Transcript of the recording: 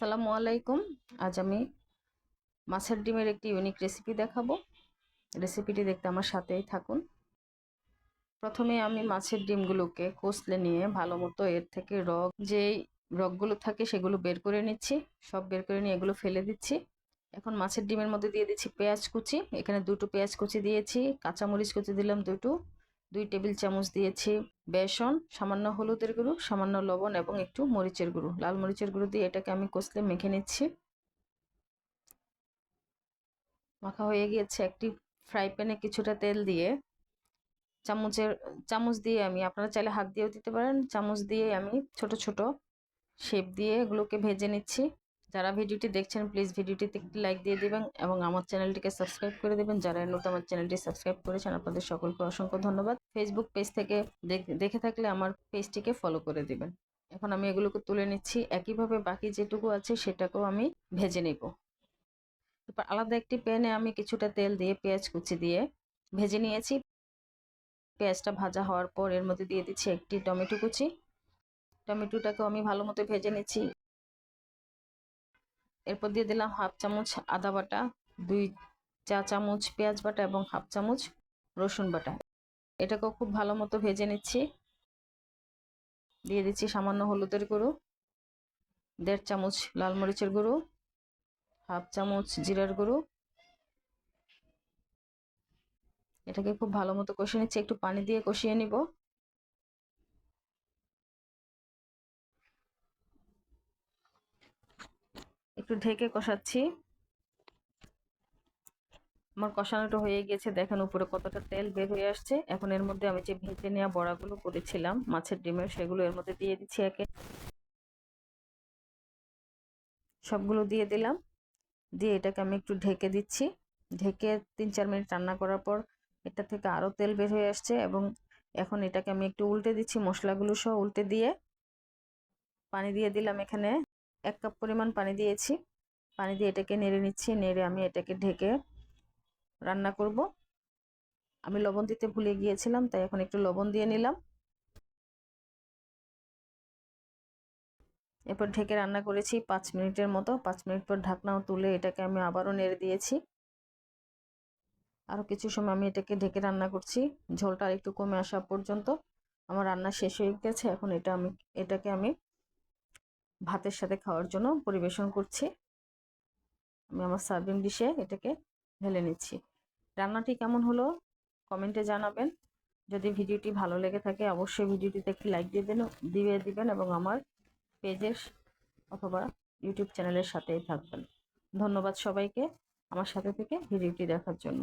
আসসালামু আলাইকুম। আজ আমি মাছের ডিমের একটি ইউনিক রেসিপি দেখাবো। রেসিপিটি দেখতে আমার সাথেই থাকুন। প্রথমে আমি মাছের ডিমগুলোকে কষলে নিয়ে ভালো মতো এর থেকে যেই রগগুলো থাকে সেগুলো বের করে নিচ্ছি। সব বের করে নিয়ে এগুলো ফেলে দিচ্ছি। এখন মাছের ডিমের মধ্যে দিয়ে দিচ্ছি পেঁয়াজ কুচি। এখানে 2টো পেঁয়াজ কুচি দিয়েছি, কাঁচামরিচ কুচি দিলাম 2 টেবিল চামচ দিয়েছি বেসন, সামান্য হলুদের গুঁড়ো, সামান্য লবণ এবং একটু মরিচের গুঁড়ো, লাল মরিচের গুঁড়ো দিয়ে এটাকে আমি কষলে মেখে নিচ্ছি। মাখা হয়ে গিয়েছে। একটি ফ্রাই প্যানে কিছুটা তেল দিয়ে চামচ দিয়ে আমি, আপনারা চাইলে হাত দিয়েও দিতে পারেন, চামচ দিয়ে আমি ছোট ছোট শেপ দিয়ে এগুলোকে ভেজে নিচ্ছি। যারা ভিডিওটি দেখছেন প্লিজ ভিডিওটিতে একটি লাইক দিয়ে দেবেন এবং আমার চ্যানেলটিকে সাবস্ক্রাইব করে দেবেন। যারা নতুন আমার চ্যানেলটি সাবস্ক্রাইব করেছেন আপনাদের সকলকে অসংখ্য ধন্যবাদ। ফেসবুক পেজ থেকে দেখে থাকলে আমার পেজটিকে ফলো করে দেবেন। এখন আমি এগুলোকে তুলে নিচ্ছি। একইভাবে বাকি যেটুকু আছে সেটাকেও আমি ভেজে নেব। এরপর আলাদা একটি প্যানে আমি কিছুটা তেল দিয়ে পেঁয়াজ কুচি দিয়ে ভেজে নিয়েছি। পেঁয়াজটা ভাজা হওয়ার পর এর মধ্যে দিয়ে দিচ্ছি একটি টমেটো কুচি। টমেটোটাকেও আমি ভালো মতো ভেজে নিচ্ছি। এরপর দিয়ে দিলাম হাফ চামচ আদা বাটা, 2 চা চামচ পেঁয়াজ বাটা এবং হাফ চামচ রসুন বাটা। এটাকেও খুব ভালো মতো ভেজে নিচ্ছি। দিয়ে দিচ্ছি সামান্য হলুদের গুঁড়ো, 1.5 চামচ লাল মরিচের গুঁড়ো, হাফ চামচ জিরার গুঁড়ো। এটাকে খুব ভালো মতো কষিয়ে নিচ্ছি। একটু পানি দিয়ে কষিয়ে নিব। একটু ঢেকে কষাচ্ছি। আমার কষানোটা হয়ে গেছে। দেখেন উপরে কতটা তেল বের হয়ে আসছে। এখন এর মধ্যে আমি যে ভেজে নেওয়া বড়াগুলো করেছিলাম মাছের ডিমের, সেগুলো এর মধ্যে দিয়ে দিচ্ছি। সবগুলো দিয়ে দিলাম। দিয়ে এটাকে আমি একটু ঢেকে দিচ্ছি। ঢেকে 3-4 মিনিট রান্না করার পর এটা থেকে আরো তেল বের হয়ে আসছে এবং এখন এটাকে আমি একটু উল্টে দিচ্ছি। মশলাগুলো সহ উল্টে দিয়ে পানি দিয়ে দিলাম। এখানে 1 কাপ পরিমাণ পানি দিয়েছি। পানি দিয়ে এটাকে নেড়ে নিচ্ছি। নেড়ে আমি এটাকে ঢেকে রান্না করব। আমি লবণ দিতে ভুলে গিয়েছিলাম, তাই এখন একটু লবণ দিয়ে নিলাম। এরপর ঢেকে রান্না করেছি 5 মিনিটের মতো। 5 মিনিট পর ঢাকনাও তুলে এটাকে আমি আবারও নেড়ে দিয়েছি। আরও কিছু সময় আমি এটাকে ঢেকে রান্না করছি, ঝোলটা একটু কমে আসা পর্যন্ত। আমার রান্না শেষ হয়ে গেছে। এখন এটাকে আমি ভাতের সাথে খাওয়ার জন্য পরিবেশন করছি। আমি আমার সার্ভিং ডিশে এটাকে ঢেলে নিচ্ছি। রান্নাটি কেমন হলো কমেন্টে জানাবেন। যদি ভিডিওটি ভালো লেগে থাকে অবশ্যই ভিডিওটিতে একটি লাইক দিবেন এবং আমার পেজের অথবা ইউটিউব চ্যানেলের সাথেই থাকবেন। ধন্যবাদ সবাইকে আমার সাথে থেকে ভিডিওটি দেখার জন্য।